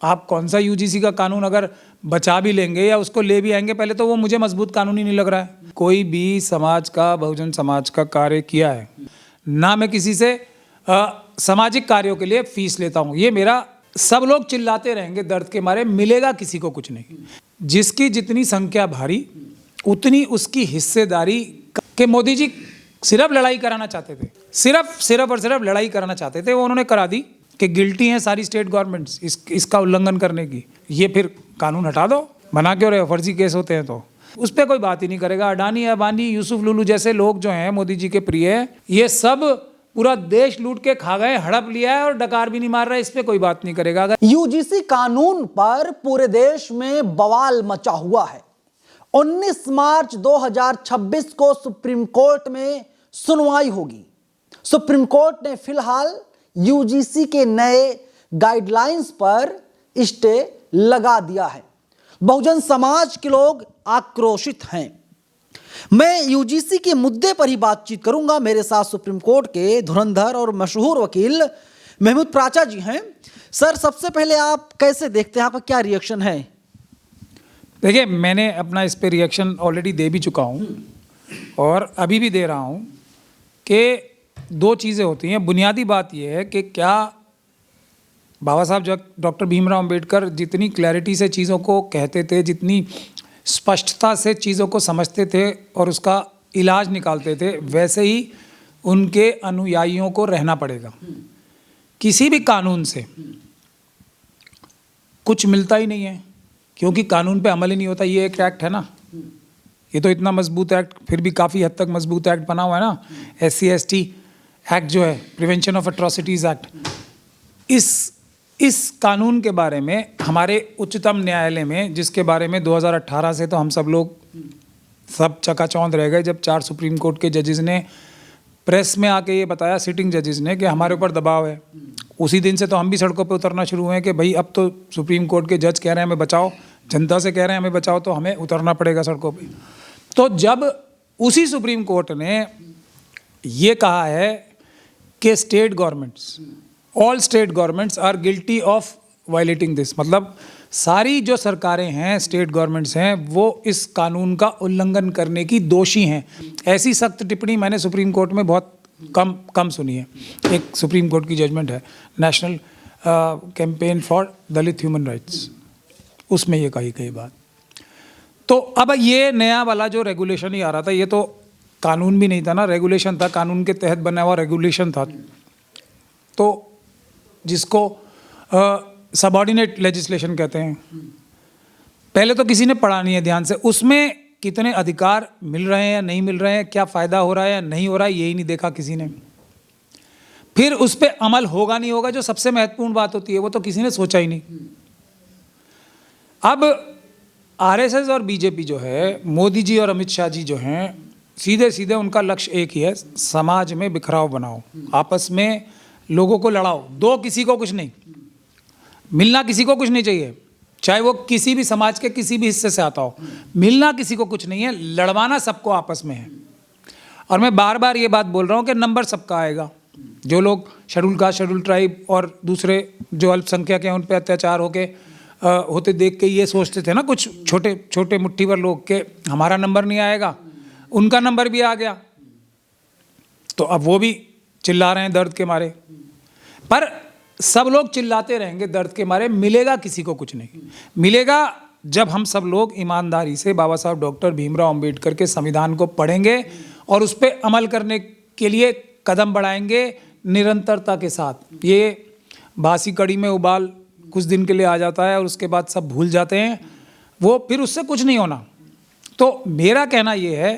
आप कौन सा यूजीसी का कानून अगर बचा भी लेंगे या उसको ले भी आएंगे, पहले तो वो मुझे मजबूत कानून ही नहीं लग रहा है। कोई भी समाज का, बहुजन समाज का कार्य किया है ना, मैं किसी से सामाजिक कार्यों के लिए फीस लेता हूँ। ये मेरा, सब लोग चिल्लाते रहेंगे दर्द के मारे, मिलेगा किसी को कुछ नहीं। जिसकी जितनी संख्या भारी उतनी उसकी हिस्सेदारी। के मोदी जी सिर्फ लड़ाई कराना चाहते थे, सिर्फ और सिर्फ लड़ाई कराना चाहते थे। वो उन्होंने करा दी कि गिल्टी हैं सारी स्टेट गवर्नमेंट्स इसका उल्लंघन करने की। ये फिर कानून हटा दो, बना क्यों रहे हो, फर्जी केस होते हैं तो उस पर कोई बात ही नहीं करेगा। अडानी, अंबानी, यूसुफ लुलू जैसे लोग जो हैं मोदी जी के प्रिय, ये सब पूरा देश लूट के खा गए, हड़प लिया है और डकार भी नहीं मार रहा है, इस पे कोई बात नहीं करेगा। अगर यूजीसी कानून पर पूरे देश में बवाल मचा हुआ है। 19 मार्च 2026 को सुप्रीम कोर्ट में सुनवाई होगी। सुप्रीम कोर्ट ने फिलहाल यूजीसी के नए गाइडलाइंस पर स्टे लगा दिया है। बहुजन समाज के लोग आक्रोशित हैं। मैं यूजीसी के मुद्दे पर ही बातचीत करूंगा। मेरे साथ सुप्रीम कोर्ट के धुरंधर और मशहूर वकील महमूद प्राचा जी हैं। सर, सबसे पहले आप कैसे देखते हैं, आपका क्या रिएक्शन है? देखिए, मैंने अपना इस पे रिएक्शन ऑलरेडी दे भी चुका हूँ और अभी भी दे रहा हूँ कि दो चीज़ें होती हैं। बुनियादी बात यह है कि क्या बाबा साहब डॉक्टर भीमराव अंबेडकर जितनी क्लैरिटी से चीज़ों को कहते थे, जितनी स्पष्टता से चीज़ों को समझते थे और उसका इलाज निकालते थे, वैसे ही उनके अनुयायियों को रहना पड़ेगा। किसी भी कानून से कुछ मिलता ही नहीं है, क्योंकि कानून पे अमल ही नहीं होता। ये एक एक्ट है ना, ये तो इतना मजबूत एक्ट, फिर भी काफ़ी हद तक मजबूत एक्ट बना हुआ है ना, SC/ST एक्ट जो है, प्रिवेंशन ऑफ एट्रोसिटीज़ एक्ट। इस कानून के बारे में हमारे उच्चतम न्यायालय में, जिसके बारे में 2018 से तो हम सब लोग सब चकाचौंध रह गए जब 4 सुप्रीम कोर्ट के जजेस ने प्रेस में आके ये बताया, सिटिंग जजेस ने, कि हमारे ऊपर दबाव है। उसी दिन से तो हम भी सड़कों पे उतरना शुरू हुए कि भाई अब तो सुप्रीम कोर्ट के जज कह रहे हैं हमें बचाओ, जनता से कह रहे हैं हमें बचाओ, तो हमें उतरना पड़ेगा सड़कों पे। तो जब उसी सुप्रीम कोर्ट ने ये कहा है कि state governments, all state governments are guilty of violating this, मतलब सारी जो सरकारें हैं, स्टेट गवर्नमेंट्स हैं, वो इस कानून का उल्लंघन करने की दोषी हैं। ऐसी सख्त टिप्पणी मैंने सुप्रीम कोर्ट में बहुत कम सुनी है। एक सुप्रीम कोर्ट की जजमेंट है, national campaign for Dalit human rights, उसमें ये कही गई बात। तो अब ये नया वाला जो रेगुलेशन ही आ रहा था, ये तो कानून भी नहीं था ना, रेगुलेशन था, कानून के तहत बना हुआ रेगुलेशन था, तो जिसको सबऑर्डिनेट लेजिस्लेशन कहते हैं। पहले तो किसी ने पढ़ा नहीं है ध्यान से, उसमें कितने अधिकार मिल रहे हैं या नहीं मिल रहे हैं, क्या फ़ायदा हो रहा है या नहीं हो रहा है, यही नहीं देखा किसी ने। फिर उस पर अमल होगा नहीं होगा, जो सबसे महत्वपूर्ण बात होती है, वो तो किसी ने सोचा ही नहीं। अब RSS और BJP जो है, मोदी जी और अमित शाह जी जो हैं, सीधे सीधे उनका लक्ष्य एक ही है, समाज में बिखराव बनाओ, आपस में लोगों को लड़ाओ। दो किसी को कुछ नहीं, मिलना किसी को कुछ नहीं चाहिए, चाहे वो किसी भी समाज के किसी भी हिस्से से आता हो, मिलना किसी को कुछ नहीं है, लड़वाना सबको आपस में है। और मैं बार बार ये बात बोल रहा हूँ कि नंबर सबका आएगा। जो लोग शेड्यूल कास्ट, शेड्यूल ट्राइब और दूसरे जो अल्पसंख्यक हैं उन पर अत्याचार होते देख के ये सोचते थे ना कुछ छोटे छोटे मुट्ठी भर लोग के हमारा नंबर नहीं आएगा, उनका नंबर भी आ गया। तो अब वो भी चिल्ला रहे हैं दर्द के मारे, पर सब लोग चिल्लाते रहेंगे दर्द के मारे, मिलेगा किसी को कुछ नहीं। मिलेगा जब हम सब लोग ईमानदारी से बाबा साहब डॉक्टर भीमराव अंबेडकर के संविधान को पढ़ेंगे और उस पर अमल करने के लिए कदम बढ़ाएंगे निरंतरता के साथ। ये बासी कड़ी में उबाल कुछ दिन के लिए आ जाता है और उसके बाद सब भूल जाते हैं, वो फिर उससे कुछ नहीं होना। तो मेरा कहना ये है,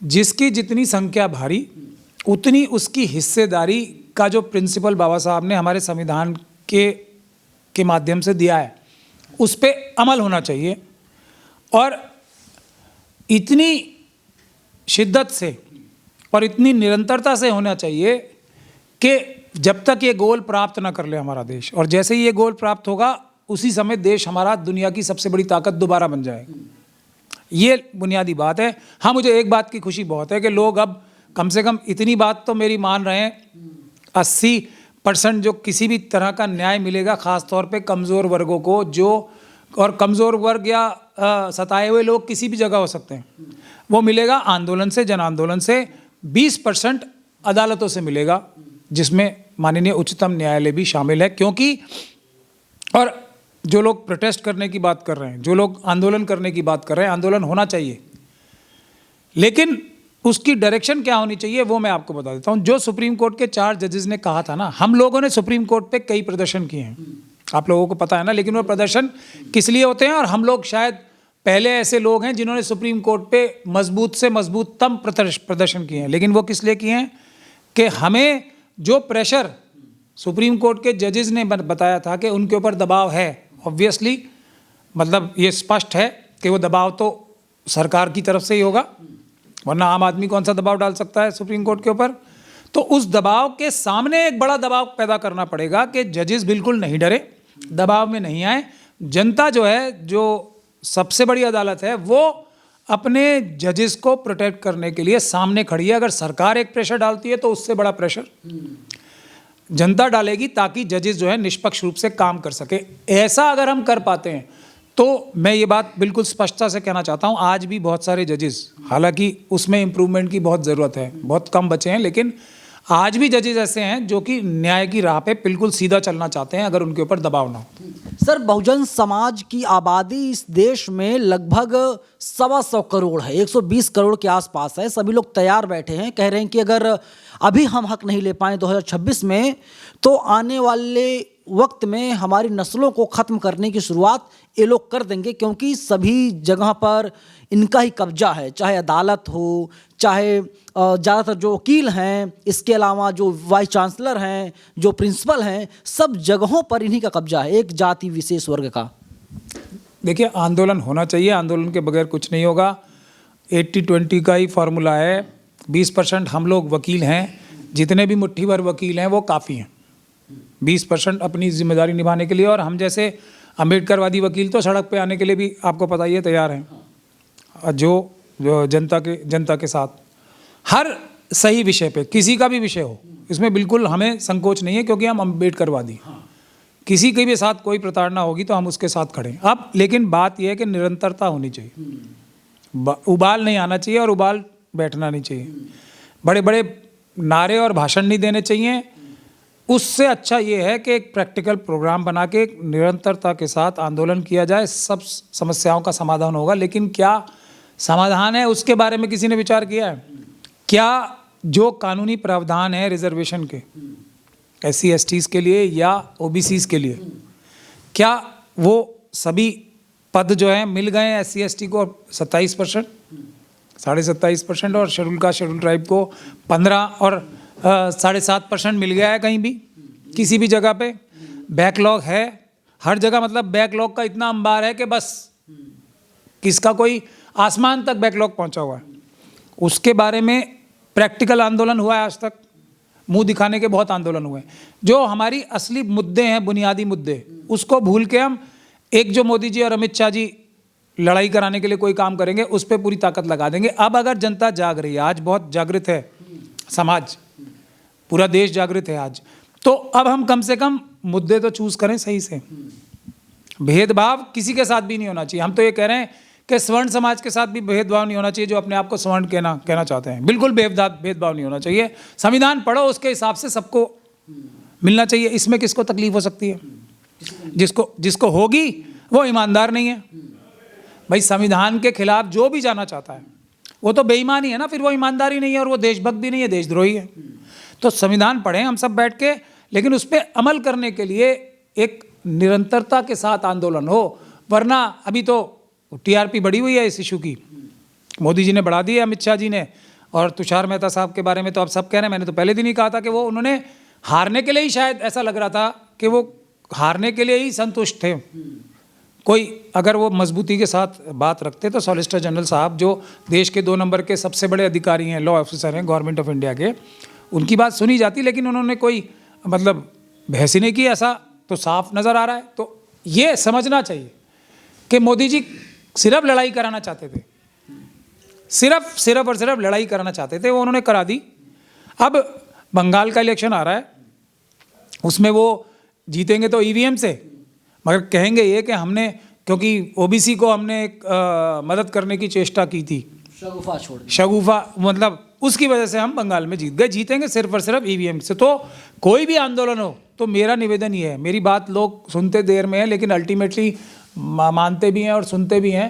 जिसकी जितनी संख्या भारी उतनी उसकी हिस्सेदारी का जो प्रिंसिपल बाबा साहब ने हमारे संविधान के माध्यम से दिया है, उस पर अमल होना चाहिए। और इतनी शिद्दत से और इतनी निरंतरता से होना चाहिए कि जब तक ये गोल प्राप्त ना कर ले हमारा देश, और जैसे ही ये गोल प्राप्त होगा उसी समय देश हमारा दुनिया की सबसे बड़ी ताकत दोबारा बन जाएगा। ये बुनियादी बात है। हाँ, मुझे एक बात की खुशी बहुत है कि लोग अब कम से कम इतनी बात तो मेरी मान रहे हैं, परसेंट जो किसी भी तरह का न्याय मिलेगा, ख़ास तौर पे कमज़ोर वर्गों को, जो और कमज़ोर वर्ग या सताए हुए लोग किसी भी जगह हो सकते हैं, वो मिलेगा आंदोलन से, जन आंदोलन से। 20% अदालतों से मिलेगा, जिसमें माननीय उच्चतम न्यायालय भी शामिल है। क्योंकि और जो लोग प्रोटेस्ट करने की बात कर रहे हैं, जो लोग आंदोलन करने की बात कर रहे हैं, आंदोलन होना चाहिए, लेकिन उसकी डायरेक्शन क्या होनी चाहिए वो मैं आपको बता देता हूं। जो सुप्रीम कोर्ट के 4 जजेस ने कहा था ना, हम लोगों ने सुप्रीम कोर्ट पे कई प्रदर्शन किए हैं, आप लोगों को पता है ना, लेकिन वो प्रदर्शन किस लिए होते हैं, और हम लोग शायद पहले ऐसे लोग हैं जिन्होंने सुप्रीम कोर्ट पे मजबूत से मजबूततम प्रदर्शन किए हैं। लेकिन वो किस लिए किए हैं कि हमें जो प्रेशर सुप्रीम कोर्ट के जजेस ने बताया था कि उनके ऊपर दबाव है, ऑब्वियसली मतलब ये स्पष्ट है कि वो दबाव तो सरकार की तरफ से ही होगा, वरना आम आदमी कौन सा दबाव डाल सकता है सुप्रीम कोर्ट के ऊपर। तो उस दबाव के सामने एक बड़ा दबाव पैदा करना पड़ेगा कि जजेस बिल्कुल नहीं डरे, दबाव में नहीं आए। जनता जो है, जो सबसे बड़ी अदालत है, वो अपने जजेस को प्रोटेक्ट करने के लिए सामने खड़ी है। अगर सरकार एक प्रेशर डालती है तो उससे बड़ा प्रेशर जनता डालेगी, ताकि जजेस जो है निष्पक्ष रूप से काम कर सके। ऐसा अगर हम कर पाते हैं तो मैं ये बात बिल्कुल स्पष्टता से कहना चाहता हूँ, आज भी बहुत सारे जजेस, हालांकि उसमें इम्प्रूवमेंट की बहुत ज़रूरत है, बहुत कम बचे हैं, लेकिन आज भी जजेस ऐसे हैं जो कि न्याय की राह पे बिल्कुल सीधा चलना चाहते हैं, अगर उनके ऊपर दबाव ना हो। सर, बहुजन समाज की आबादी इस देश में लगभग 125 करोड़ है, 120 करोड़ के आसपास है। सभी लोग तैयार बैठे हैं, कह रहे हैं कि अगर अभी हम हक नहीं ले पाए 2026 में, तो आने वाले वक्त में हमारी नस्लों को ख़त्म करने की शुरुआत ये लोग कर देंगे, क्योंकि सभी जगह पर इनका ही कब्जा है, चाहे अदालत हो, चाहे ज़्यादातर जो वकील हैं, इसके अलावा जो वाइस चांसलर हैं, जो प्रिंसिपल हैं, सब जगहों पर इन्हीं का कब्जा है, एक जाति विशेष वर्ग का। देखिए, आंदोलन होना चाहिए, आंदोलन के बगैर कुछ नहीं होगा। 80-20 का ही फार्मूला है। 20% हम लोग वकील हैं, जितने भी मुट्ठी भर वकील हैं वो काफ़ी हैं 20% अपनी जिम्मेदारी निभाने के लिए। और हम जैसे अम्बेडकरवादी वकील तो सड़क पे आने के लिए भी आपको पता ही है तैयार हैं, जो जनता के साथ हर सही विषय पे, किसी का भी विषय हो, इसमें बिल्कुल हमें संकोच नहीं है, क्योंकि हम अम्बेडकरवादी हैं। किसी के भी साथ कोई प्रताड़ना होगी तो हम उसके साथ खड़े हैं। अब लेकिन बात यह है कि निरंतरता होनी चाहिए, उबाल नहीं आना चाहिए और उबाल बैठना नहीं चाहिए, बड़े बड़े नारे और भाषण नहीं देने चाहिए। उससे अच्छा ये है कि एक प्रैक्टिकल प्रोग्राम बना के निरंतरता के साथ आंदोलन किया जाए, सब समस्याओं का समाधान होगा। लेकिन क्या समाधान है उसके बारे में किसी ने विचार किया है? क्या जो कानूनी प्रावधान है रिजर्वेशन के SC STs के लिए या OBCs के लिए, क्या वो सभी पद जो हैं मिल गए हैं SC ST को 27%, 27.5%, और शेड्यूल ट्राइब को 15 और 7.5% मिल गया है कहीं भी, किसी भी जगह पे? बैकलॉग है हर जगह, मतलब बैकलॉग का इतना अंबार है कि बस किसका कोई आसमान तक बैकलॉग पहुंचा हुआ है। उसके बारे में प्रैक्टिकल आंदोलन हुआ है आज तक? मुंह दिखाने के बहुत आंदोलन हुए हैं। जो हमारी असली मुद्दे हैं, बुनियादी मुद्दे, उसको भूल के हम एक जो मोदी जी और अमित शाह जी लड़ाई कराने के लिए कोई काम करेंगे, उस पर पूरी ताकत लगा देंगे। अब अगर जनता जाग रही है, आज बहुत जागृत है समाज, पूरा देश जागृत है आज, तो अब हम कम से कम मुद्दे तो चूज करें सही से। भेदभाव किसी के साथ भी नहीं होना चाहिए। हम तो ये कह रहे हैं कि स्वर्ण समाज के साथ भी भेदभाव नहीं होना चाहिए, जो अपने आप को स्वर्ण कहना चाहते हैं, बिल्कुल भेदभाव नहीं होना चाहिए। संविधान पढ़ो, उसके हिसाब से सबको मिलना चाहिए। इसमें किसको तकलीफ हो सकती है? जिसको होगी वो ईमानदार नहीं है भाई। संविधान के खिलाफ जो भी जाना चाहता है वो तो बेईमानी है ना, फिर वो ईमानदारी नहीं है और वो देशभक्त भी नहीं है, देशद्रोही है। तो संविधान पढ़ें हम सब बैठ के, लेकिन उस पर अमल करने के लिए एक निरंतरता के साथ आंदोलन हो। वरना अभी तो TRP बढ़ी हुई है इस इशू की, मोदी जी ने बढ़ा दी है, अमित शाह जी ने। और तुषार मेहता साहब के बारे में तो आप सब कह रहे हैं, मैंने तो पहले दिन ही कहा था कि वो उन्होंने हारने के लिए ही, शायद ऐसा लग रहा था कि वो हारने के लिए ही संतुष्ट थे। कोई अगर वो मजबूती के साथ बात रखते तो सॉलिसिटर जनरल साहब, जो देश के 2 नंबर के सबसे बड़े अधिकारी हैं, लॉ ऑफिसर हैं गवर्नमेंट ऑफ इंडिया के, उनकी बात सुनी जाती। लेकिन उन्होंने कोई मतलब बहस ही नहीं की, ऐसा तो साफ नज़र आ रहा है। तो ये समझना चाहिए कि मोदी जी सिर्फ लड़ाई कराना चाहते थे, सिर्फ लड़ाई कराना चाहते थे, वो उन्होंने करा दी। अब बंगाल का इलेक्शन आ रहा है, उसमें वो जीतेंगे तो ईवीएम से, मगर कहेंगे ये कि हमने, क्योंकि ओबीसी को हमने एक मदद करने की चेष्टा की थी, शगुफा छोड़ दिया। शगुफा, मतलब उसकी वजह से हम बंगाल में जीत गए। जीतेंगे सिर्फ और सिर्फ ईवीएम से। तो कोई भी आंदोलन हो तो मेरा निवेदन ये है, मेरी बात लोग सुनते देर में है लेकिन अल्टीमेटली मानते भी हैं और सुनते भी हैं।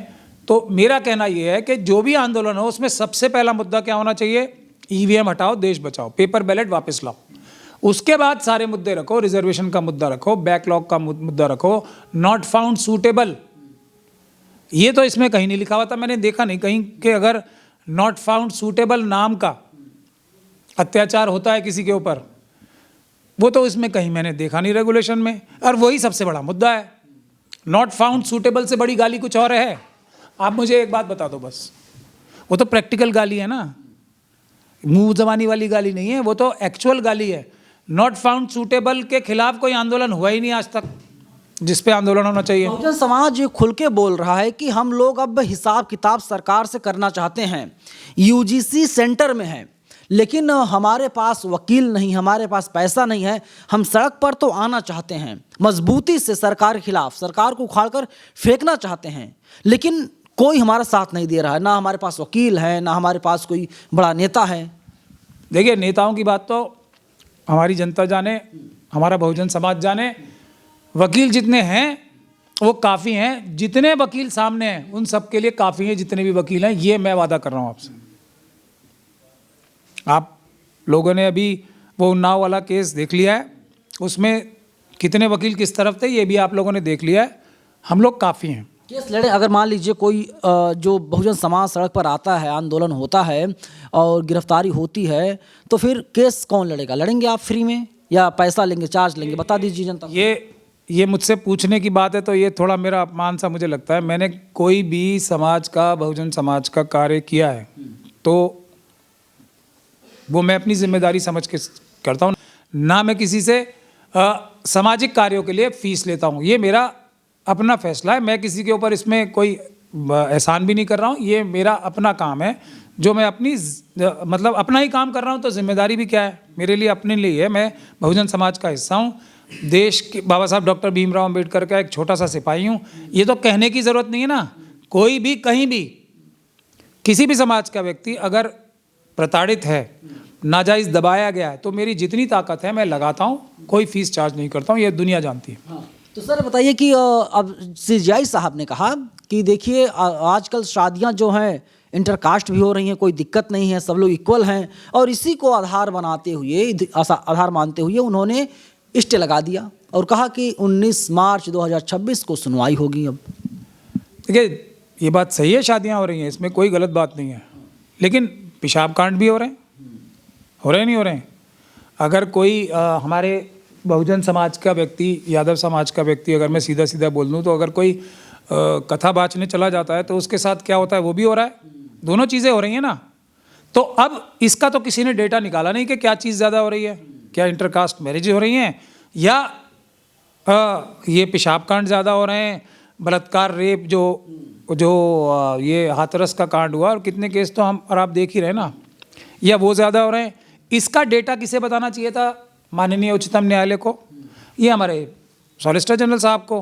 तो मेरा कहना ये है कि जो भी आंदोलन हो उसमें सबसे पहला मुद्दा क्या होना चाहिए, ईवीएम हटाओ, देश बचाओ, पेपर बैलेट वापस लाओ। उसके बाद सारे मुद्दे रखो, रिजर्वेशन का मुद्दा रखो, बैकलॉग का मुद्दा रखो, नॉट फाउंड सूटेबल, ये तो इसमें कहीं नहीं लिखा हुआ था, मैंने देखा नहीं कहीं कि अगर नॉट फाउंड सूटेबल नाम का अत्याचार होता है किसी के ऊपर, वो तो इसमें कहीं मैंने देखा नहीं रेगुलेशन में। और वही सबसे बड़ा मुद्दा है, नॉट फाउंड सूटेबल से बड़ी गाली कुछ और है। आप मुझे एक बात बता दो बस, वो तो प्रैक्टिकल गाली है ना, मुंह जबानी वाली गाली नहीं है, वो तो एक्चुअल गाली है। नॉट फाउंड सूटेबल के खिलाफ कोई आंदोलन हुआ ही नहीं आज तक जिस पे आंदोलन होना चाहिए। बहुजन समाज ये खुल के बोल रहा है कि हम लोग अब हिसाब किताब सरकार से करना चाहते हैं, यूजीसी सेंटर में है लेकिन हमारे पास वकील नहीं, हमारे पास पैसा नहीं है, हम सड़क पर तो आना चाहते हैं, मजबूती से सरकार के खिलाफ, सरकार को उखाड़कर फेंकना चाहते हैं, लेकिन कोई हमारा साथ नहीं दे रहा है, ना हमारे पास वकील है, ना हमारे पास कोई बड़ा नेता है। देखिए, नेताओं की बात तो हमारी जनता जाने, हमारा बहुजन समाज जाने, वकील जितने हैं वो काफ़ी हैं, जितने वकील सामने हैं उन सब के लिए काफ़ी हैं जितने भी वकील हैं, ये मैं वादा कर रहा हूँ आपसे। आप लोगों ने अभी वो उन्नाव वाला केस देख लिया है, उसमें कितने वकील किस तरफ थे ये भी आप लोगों ने देख लिया है, हम लोग काफ़ी हैं। केस लड़े, अगर मान लीजिए कोई जो बहुजन समाज सड़क पर आता है, आंदोलन होता है और गिरफ्तारी होती है, तो फिर केस कौन लड़ेगा? लड़ेंगे आप फ्री में या पैसा लेंगे, चार्ज लेंगे? बता दीजिए जनता को। ये मुझसे पूछने की बात है तो ये थोड़ा मेरा अपमान सा मुझे लगता है। मैंने कोई भी समाज का, बहुजन समाज का कार्य किया है तो वो मैं अपनी जिम्मेदारी समझ के करता हूँ, ना मैं किसी से सामाजिक कार्यों के लिए फीस लेता हूँ। ये मेरा अपना फैसला है, मैं किसी के ऊपर इसमें कोई एहसान भी नहीं कर रहा हूँ, ये मेरा अपना काम है जो मैं अपनी मतलब अपना ही काम कर रहा हूँ। तो जिम्मेदारी भी क्या है मेरे लिए, अपने लिए है। मैं बहुजन समाज का हिस्सा हूँ, देश के बाबा साहब डॉक्टर भीमराव अंबेडकर का एक छोटा सा सिपाही हूँ। ये तो कहने की ज़रूरत नहीं है ना, कोई भी कहीं भी किसी भी समाज का व्यक्ति अगर प्रताड़ित है, नाजायज़ दबाया गया है, तो मेरी जितनी ताकत है मैं लगाता हूँ, कोई फीस चार्ज नहीं करता हूँ, ये दुनिया जानती है। हाँ। तो सर बताइए कि अब सीजीआई साहब ने कहा कि देखिए आजकल शादियां जो हैं इंटरकास्ट भी हो रही हैं, कोई दिक्कत नहीं है, सब लोग इक्वल हैं, और इसी को आधार बनाते हुए, आधार मानते हुए उन्होंने स्टे लगा दिया और कहा कि 19 मार्च 2026 को सुनवाई होगी। अब देखिए, ये बात सही है, शादियां हो रही हैं, इसमें कोई गलत बात नहीं है, लेकिन पेशाब कांड भी हो रहे हैं नहीं हो रहे हैं। अगर कोई हमारे बहुजन समाज का व्यक्ति, यादव समाज का व्यक्ति, अगर मैं सीधा सीधा बोल दूं तो अगर कोई कथा बाचने चला जाता है तो उसके साथ क्या होता है वो भी हो रहा है, दोनों चीज़ें हो रही हैं ना। तो अब इसका तो किसी ने डेटा निकाला नहीं कि क्या चीज़ ज़्यादा हो रही है, क्या इंटरकास्ट मैरिज हो रही हैं या ये पेशाब कांड ज़्यादा हो रहे हैं, बलात्कार, रेप, जो ये हाथरस का कांड हुआ और कितने केस तो हम और आप देख ही रहे ना, या वो ज़्यादा हो रहे हैं। इसका डेटा किसे बताना चाहिए था? माननीय उच्चतम न्यायालय को, ये हमारे सॉलिसिटर जनरल साहब को,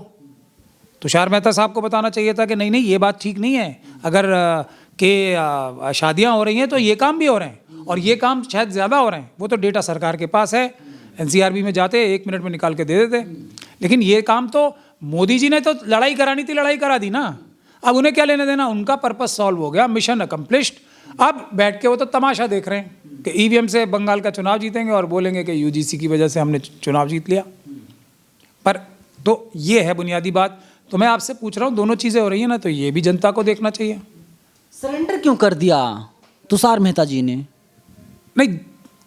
तुषार मेहता साहब को बताना चाहिए था कि नहीं नहीं ये बात ठीक नहीं है। अगर के शादियां हो रही हैं तो ये काम भी हो रहे हैं और ये काम शायद ज़्यादा हो रहे हैं। वो तो डेटा सरकार के पास है, एनसीआरबी में जाते 1 मिनट में निकाल के दे देते। लेकिन ये काम तो मोदी जी ने तो लड़ाई करानी थी, लड़ाई करा दी ना। अब उन्हें क्या लेना देना, उनका पर्पस सॉल्व हो गया, मिशन अकम्प्लिश्ड। अब बैठ के वो तो तमाशा देख रहे हैं कि ईवीएम से बंगाल का चुनाव जीतेंगे और बोलेंगे कि यूजीसी की वजह से हमने चुनाव जीत लिया। पर तो ये है बुनियादी बात। तो मैं आपसे पूछ रहा हूँ, दोनों चीज़ें हो रही हैं ना, तो ये भी जनता को देखना चाहिए। सरेंडर क्यों कर दिया तुषार मेहता जी ने? नहीं,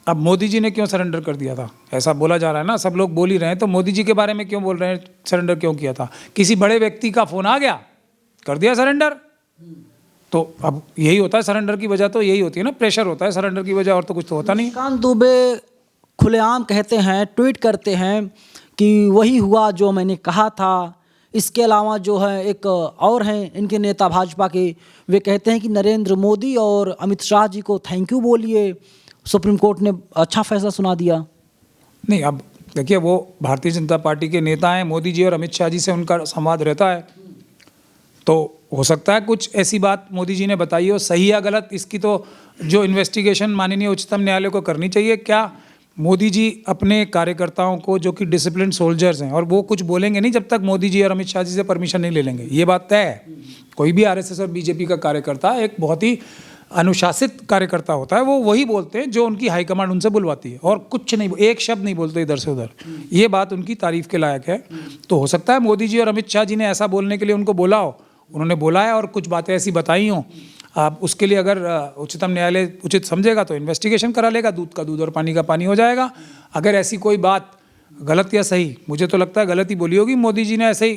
अब मोदी जी ने क्यों सरेंडर कर दिया था ऐसा बोला जा रहा है ना, सब लोग बोल ही रहे हैं, तो मोदी जी के बारे में क्यों बोल रहे हैं सरेंडर क्यों किया था? किसी बड़े व्यक्ति का फ़ोन आ गया, कर दिया सरेंडर। तो अब यही होता है सरेंडर की वजह, तो यही होती है ना, प्रेशर होता है सरेंडर की वजह, और तो कुछ तो होता नहीं। निशिकांत दुबे खुलेआम कहते हैं, ट्वीट करते हैं कि वही हुआ जो मैंने कहा था। इसके अलावा जो है एक और हैं इनके नेता भाजपा के, वे कहते हैं कि नरेंद्र मोदी और अमित शाह जी को थैंक यू बोलिए, सुप्रीम कोर्ट ने अच्छा फैसला सुना दिया। नहीं, अब देखिए वो भारतीय जनता पार्टी के नेता हैं, मोदी जी और अमित शाह जी से उनका संवाद रहता है, तो हो सकता है कुछ ऐसी बात मोदी जी ने बताई हो, सही या गलत इसकी तो जो इन्वेस्टिगेशन माननीय उच्चतम न्यायालय को करनी चाहिए। क्या मोदी जी अपने कार्यकर्ताओं को, जो कि डिसिप्लिन सोल्जर्स हैं, और वो कुछ बोलेंगे नहीं जब तक मोदी जी और अमित शाह जी से परमिशन नहीं ले लेंगे, ये बात तय है। कोई भी आरएसएस और बीजेपी का कार्यकर्ता एक बहुत ही अनुशासित कार्यकर्ता होता है, वो वही बोलते हैं जो उनकी हाईकमांड उनसे बुलवाती है, और कुछ नहीं, एक शब्द नहीं बोलते इधर से उधर। ये बात उनकी तारीफ के लायक है। तो हो सकता है मोदी जी और अमित शाह जी ने ऐसा बोलने के लिए उनको बोला हो, उन्होंने बोला है और कुछ बातें ऐसी बताई हों। आप उसके लिए अगर उच्चतम न्यायालय उचित समझेगा तो इन्वेस्टिगेशन करा लेगा, दूध का दूध और पानी का पानी हो जाएगा। अगर ऐसी कोई बात गलत या सही, मुझे तो लगता है गलत ही बोली होगी मोदी जी ने, ऐसे ही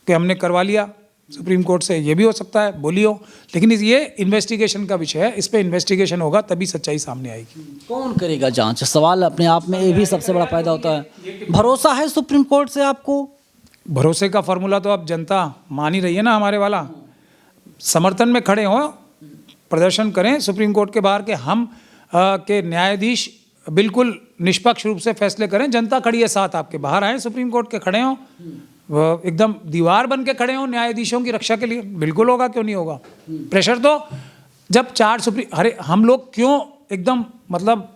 कि हमने करवा लिया सुप्रीम कोर्ट से, ये भी हो सकता है बोली हो, लेकिन ये इन्वेस्टिगेशन का विषय है, इस पर इन्वेस्टिगेशन होगा तभी सच्चाई सामने आएगी। कौन करेगा जांच? सवाल अपने आप में ये भी सबसे बड़ा पैदा होता है। भरोसा है सुप्रीम कोर्ट से आपको? भरोसे का फॉर्मूला तो अब जनता मान ही रही है ना हमारे वाला। समर्थन में खड़े हों, प्रदर्शन करें सुप्रीम कोर्ट के बाहर के हम के न्यायाधीश बिल्कुल निष्पक्ष रूप से फैसले करें। जनता खड़ी है साथ आपके, बाहर आए सुप्रीम कोर्ट के, खड़े हों, एकदम दीवार बन के खड़े हों न्यायाधीशों की रक्षा के लिए। बिल्कुल होगा, क्यों नहीं होगा। प्रेशर तो जब 4 सुप्रीम, अरे हम लोग क्यों एकदम मतलब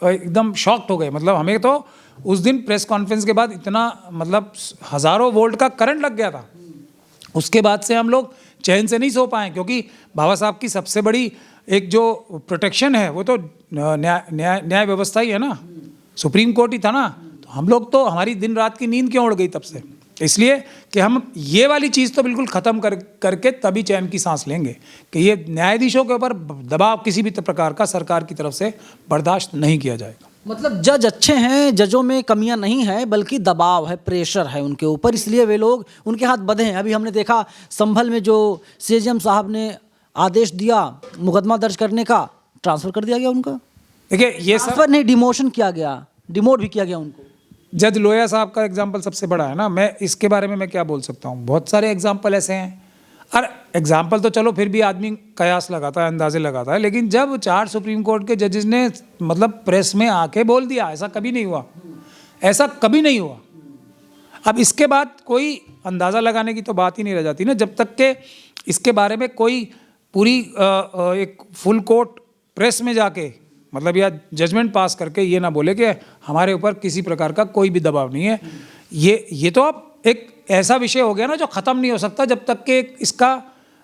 एकदम शॉक्ड हो गए, मतलब हमें तो उस दिन प्रेस कॉन्फ्रेंस के बाद इतना मतलब हज़ारों वोल्ट का करंट लग गया था। उसके बाद से हम लोग चैन से नहीं सो पाए, क्योंकि बाबा साहब की सबसे बड़ी एक जो प्रोटेक्शन है वो तो न्याय व्यवस्था ही है ना, सुप्रीम कोर्ट ही था ना। तो हम लोग तो, हमारी दिन रात की नींद क्यों उड़ गई तब से, इसलिए कि हम ये वाली चीज़ तो बिल्कुल ख़त्म करके तभी चैन की सांस लेंगे कि ये न्यायाधीशों के ऊपर दबाव किसी भी प्रकार का सरकार की तरफ से बर्दाश्त नहीं किया जाएगा। मतलब जज अच्छे हैं, जजों में कमियां नहीं है, बल्कि दबाव है, प्रेशर है उनके ऊपर, इसलिए वे लोग उनके हाथ बंधे हैं। अभी हमने देखा संभल में जो सीजेएम साहब ने आदेश दिया मुकदमा दर्ज करने का, ट्रांसफर कर दिया गया उनका। देखिए ये ट्रांसफर नहीं, डिमोशन किया गया, डिमोट भी किया गया उनको। जज लोया साहब का एग्जाम्पल सबसे बड़ा है ना। मैं इसके बारे में मैं क्या बोल सकता हूँ, बहुत सारे एग्जाम्पल ऐसे हैं। और एग्जाम्पल तो चलो फिर भी आदमी कयास लगाता है, अंदाजे लगाता है, लेकिन जब 4 सुप्रीम कोर्ट के जजेस ने मतलब प्रेस में आके बोल दिया, ऐसा कभी नहीं हुआ, ऐसा कभी नहीं हुआ। अब इसके बाद कोई अंदाज़ा लगाने की तो बात ही नहीं रह जाती ना, जब तक के इसके बारे में कोई पूरी एक फुल कोर्ट प्रेस में जाके मतलब या जजमेंट पास करके ये ना बोले कि हमारे ऊपर किसी प्रकार का कोई भी दबाव नहीं है। ये तो अब एक ऐसा विषय हो गया ना जो ख़त्म नहीं हो सकता जब तक कि इसका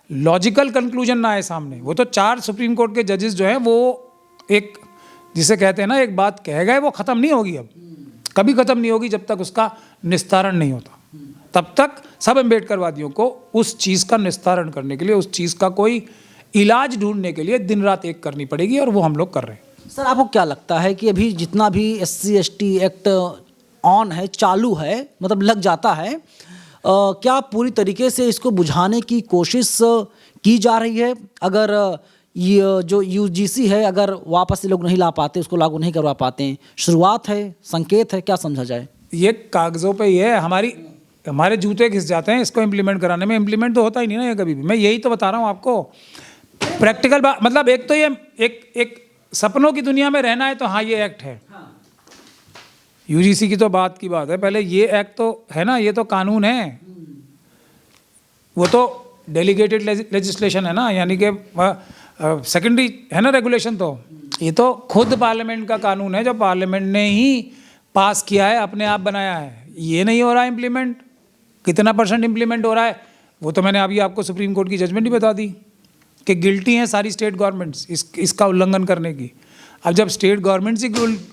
लॉजिकल कंक्लूजन ना आए सामने। वो तो 4 सुप्रीम कोर्ट के जजेस जो हैं वो एक, जिसे कहते हैं ना, एक बात कह गए वो ख़त्म नहीं होगी, अब कभी ख़त्म नहीं होगी जब तक उसका निस्तारण नहीं होता। तब तक सब अम्बेडकरवादियों को उस चीज़ का निस्तारण करने के लिए, उस चीज़ का कोई इलाज ढूंढने के लिए दिन रात एक करनी पड़ेगी, और वो हम लोग कर रहे हैं। सर आपको क्या लगता है कि अभी जितना भी SC/ST एक्ट ऑन है, चालू है, मतलब लग जाता है, क्या पूरी तरीके से इसको बुझाने की कोशिश की जा रही है? अगर ये जो UGC है, अगर वापस से लोग नहीं ला पाते, उसको लागू नहीं करवा पाते, शुरुआत है, संकेत है, क्या समझा जाए? ये कागज़ों पे ही है, हमारे जूते घिस जाते हैं इसको इम्प्लीमेंट कराने में। इम्प्लीमेंट तो होता ही नहीं ना ये कभी भी। मैं यही तो बता रहा हूँ आपको, प्रैक्टिकल बात। मतलब एक तो ये एक सपनों की दुनिया में रहना है तो हाँ ये एक्ट है, UGC की तो बात की बात है, पहले ये एक्ट तो है ना, ये तो कानून है, वो तो डेलीगेटेड लेजिस्लेशन है ना, यानी कि सेकेंडरी है ना रेगुलेशन। तो ये तो खुद पार्लियामेंट का कानून है जो पार्लियामेंट ने ही पास किया है, अपने आप बनाया है। ये नहीं हो रहा है इम्प्लीमेंट, कितना % इम्प्लीमेंट हो रहा है वो तो मैंने अभी आपको सुप्रीम कोर्ट की जजमेंट ही बता दी कि गिल्टी हैं सारी स्टेट गवर्नमेंट्स इसका उल्लंघन करने की। अब जब स्टेट गवर्नमेंट्स ही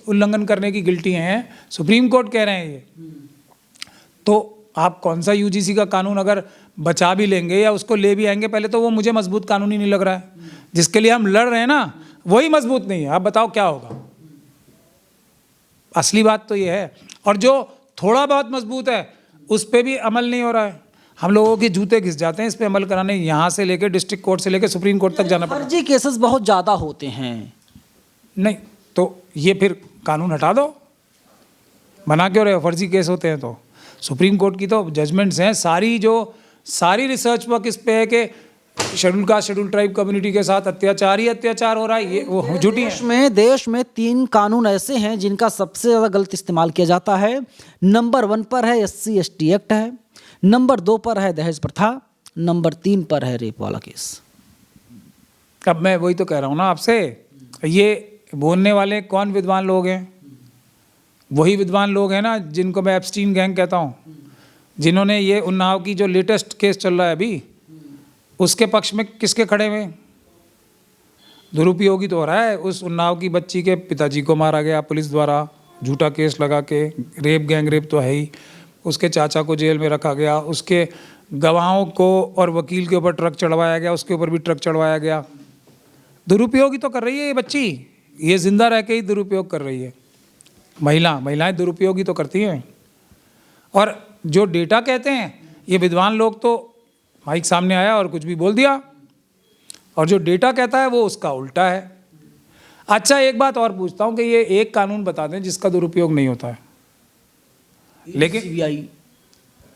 उल्लंघन करने की गिल्टी हैं, सुप्रीम कोर्ट कह रहे हैं ये, तो आप कौन सा UGC का कानून अगर बचा भी लेंगे या उसको ले भी आएंगे, पहले तो वो मुझे मजबूत कानून ही नहीं लग रहा है। जिसके लिए हम लड़ रहे हैं ना वही मजबूत नहीं है। आप बताओ क्या होगा? असली बात तो ये है। और जो थोड़ा बहुत मजबूत है उस पर भी अमल नहीं हो रहा है। हम लोगों के जूते घिस जाते हैं इस पे अमल कराने, यहाँ से लेकर डिस्ट्रिक्ट कोर्ट से लेकर सुप्रीम कोर्ट तक जाना पड़ता है। फर्जी केसेस बहुत ज़्यादा होते हैं। नहीं तो ये फिर कानून हटा दो, बना क्यों रहे हो? फर्जी केस होते हैं तो सुप्रीम कोर्ट की तो जजमेंट्स हैं, सारी रिसर्च वर्क इस पे है कि schedule caste schedule tribe community के साथ अत्याचार ही अत्याचार हो रहा है, ये वो झूठी है। देश में 3 कानून ऐसे हैं जिनका सबसे ज़्यादा गलत इस्तेमाल किया जाता है। नंबर 1 पर है SC/ST एक्ट है, नंबर 2 पर है दहेज प्रथा, नंबर 3 पर है रेप वाला केस। अब मैं वही तो कह रहा हूँ ना आपसे, ये बोलने वाले कौन विद्वान लोग हैं? वही विद्वान लोग हैं ना जिनको मैं एप्स्टीन गैंग कहता हूँ, जिन्होंने ये उन्नाव की जो लेटेस्ट केस चल रहा है अभी, उसके पक्ष में किसके खड़े हुए? दुरुपयोगी तो हो रहा है। उस उन्नाव की बच्ची के पिताजी को मारा गया पुलिस द्वारा झूठा केस लगा के, रेप गैंग रेप तो है ही, उसके चाचा को जेल में रखा गया, उसके गवाहों को और वकील के ऊपर ट्रक चढ़वाया गया, उसके ऊपर भी ट्रक चढ़वाया गया। दुरुपयोगी तो कर रही है ये बच्ची, ये जिंदा रह के ही दुरुपयोग कर रही है। महिलाएं दुरुपयोगी तो करती हैं। और जो डेटा कहते हैं ये विद्वान लोग तो माइक सामने आया और कुछ भी बोल दिया, और जो डेटा कहता है वो उसका उल्टा है। अच्छा, एक बात और पूछता हूँ कि ये एक कानून बता दें जिसका दुरुपयोग नहीं होता है, लेकिन CBI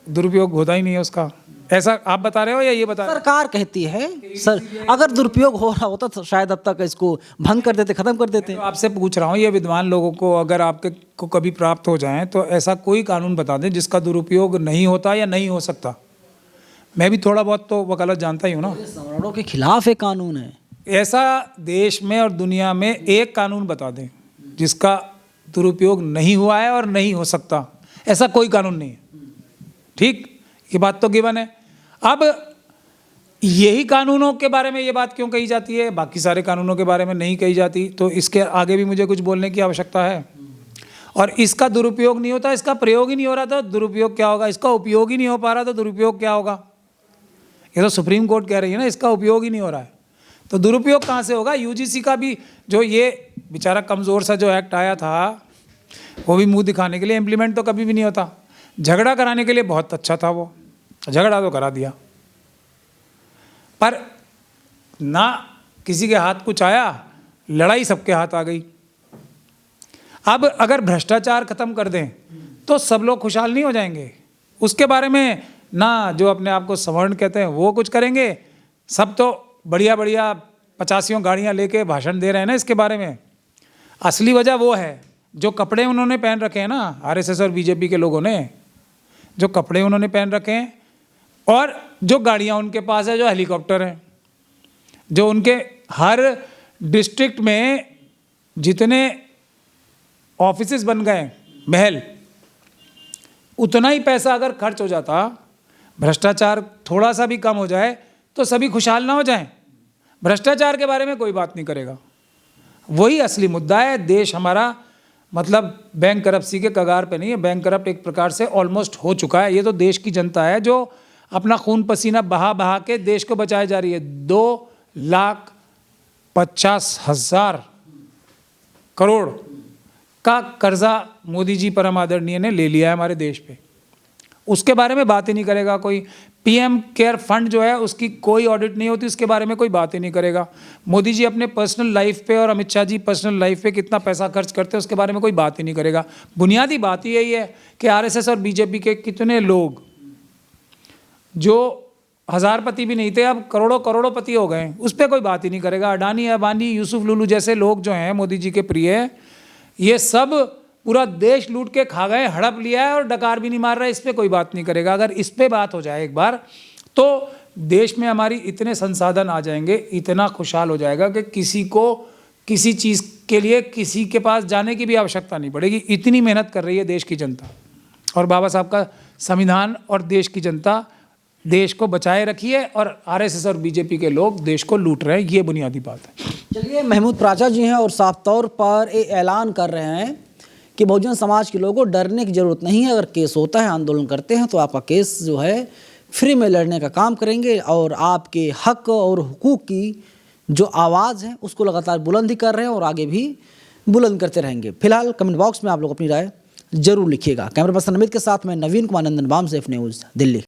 दुरुपयोग होता ही नहीं है उसका। ऐसा आप बता रहे हो या ये बता रहे हो? सरकार कहती है सर, अगर दुरुपयोग हो रहा होता तो शायद अब तक इसको भंग कर देते, खत्म कर देते। तो आपसे पूछ रहा हूँ, ये विद्वान लोगों को अगर आपके को कभी प्राप्त हो जाएं तो ऐसा कोई कानून बता दें जिसका दुरुपयोग नहीं होता या नहीं हो सकता। मैं भी थोड़ा बहुत तो वकालत जानता ही हूँ ना। सवर्णों के खिलाफ एक कानून है। ऐसा देश में और दुनिया में एक कानून बता दें जिसका दुरुपयोग नहीं हुआ है और नहीं हो सकता, ऐसा कोई कानून नहीं है। ठीक, ये बात तो गिवन है। अब यही कानूनों के बारे में ये बात क्यों कही जाती है, बाकी सारे कानूनों के बारे में नहीं कही जाती? तो इसके आगे भी मुझे कुछ बोलने की आवश्यकता है। और इसका दुरुपयोग नहीं होता, इसका प्रयोग ही नहीं हो रहा तो दुरुपयोग क्या होगा? इसका उपयोग ही नहीं हो पा रहा तो दुरुपयोग क्या होगा? ये तो सुप्रीम कोर्ट कह रही है ना, इसका उपयोग ही नहीं हो रहा है, तो दुरुपयोग कहाँ से होगा? UGC का भी जो ये बेचारा कमज़ोर सा जो एक्ट आया था, वो भी मुंह दिखाने के लिए, इम्प्लीमेंट तो कभी भी नहीं होता। झगड़ा कराने के लिए बहुत अच्छा था, वो झगड़ा तो करा दिया, पर ना किसी के हाथ कुछ आया, लड़ाई सबके हाथ आ गई। अब अगर भ्रष्टाचार खत्म कर दें तो सब लोग खुशहाल नहीं हो जाएंगे? उसके बारे में ना जो अपने आप को सवर्ण कहते हैं वो कुछ करेंगे, सब तो बढ़िया बढ़िया 85 गाड़ियाँ लेके भाषण दे रहे हैं ना इसके बारे में। असली वजह वो है जो कपड़े उन्होंने पहन रखे हैं ना, RSS और BJP के लोगों ने जो कपड़े उन्होंने पहन रखे हैं, और जो गाड़ियाँ उनके पास है, जो हेलीकॉप्टर हैं, जो उनके हर डिस्ट्रिक्ट में जितने ऑफिसेज बन गए, महल, उतना ही पैसा अगर खर्च हो जाता, भ्रष्टाचार थोड़ा सा भी कम हो जाए तो सभी खुशहाल ना हो जाएं। भ्रष्टाचार के बारे में कोई बात नहीं करेगा। वही असली मुद्दा है। देश हमारा मतलब बैंक करप्सी के कगार पे नहीं है, बैंक करप्ट एक प्रकार से ऑलमोस्ट हो चुका है। ये तो देश की जनता है जो अपना खून पसीना बहा बहा के देश को बचाए जा रही है। 2,50,000 करोड़ का कर्जा मोदी जी परम आदरणीय ने ले लिया है हमारे देश पे, उसके बारे में बात ही नहीं करेगा कोई। PM केयर फंड जो है उसकी कोई ऑडिट नहीं होती, उसके बारे में कोई बात ही नहीं करेगा। मोदी जी अपने पर्सनल लाइफ पे और अमित शाह जी पर्सनल लाइफ पे कितना पैसा खर्च करते हैं उसके बारे में कोई बात ही नहीं करेगा। बुनियादी बात ही यही है कि RSS और BJP के कितने लोग जो हज़ारपति भी नहीं थे अब करोड़ों-करोड़ों पति हो गए, उस पर कोई बात ही नहीं करेगा। अडानी, अंबानी, यूसुफ लुलू जैसे लोग जो हैं मोदी जी के प्रिय, ये सब पूरा देश लूट के खा गए, हड़प लिया है और डकार भी नहीं मार रहा है, इस पर कोई बात नहीं करेगा। अगर इस पर बात हो जाए एक बार तो देश में हमारी इतने संसाधन आ जाएंगे, इतना खुशहाल हो जाएगा कि किसी को किसी चीज़ के लिए किसी के पास जाने की भी आवश्यकता नहीं पड़ेगी। इतनी मेहनत कर रही है देश की जनता, और बाबा साहब का संविधान और देश की जनता देश को बचाए रखी है, और RSS और BJP के लोग देश को लूट रहे हैं। ये बुनियादी बात है। चलिए, महमूद प्राचा जी हैं और साफ तौर पर ये ऐलान कर रहे हैं कि बहुजन समाज के लोगों को डरने की ज़रूरत नहीं है। अगर केस होता है, आंदोलन करते हैं, तो आपका केस जो है फ्री में लड़ने का काम करेंगे, और आपके हक और हुकूक की जो आवाज़ है उसको लगातार बुलंद ही कर रहे हैं और आगे भी बुलंद करते रहेंगे। फिलहाल कमेंट बॉक्स में आप लोग अपनी राय जरूर लिखिएगा। कैमरा पर्सन अमित के साथ मैं नवीन कुमार नंदन, BAM SAFE न्यूज़, दिल्ली।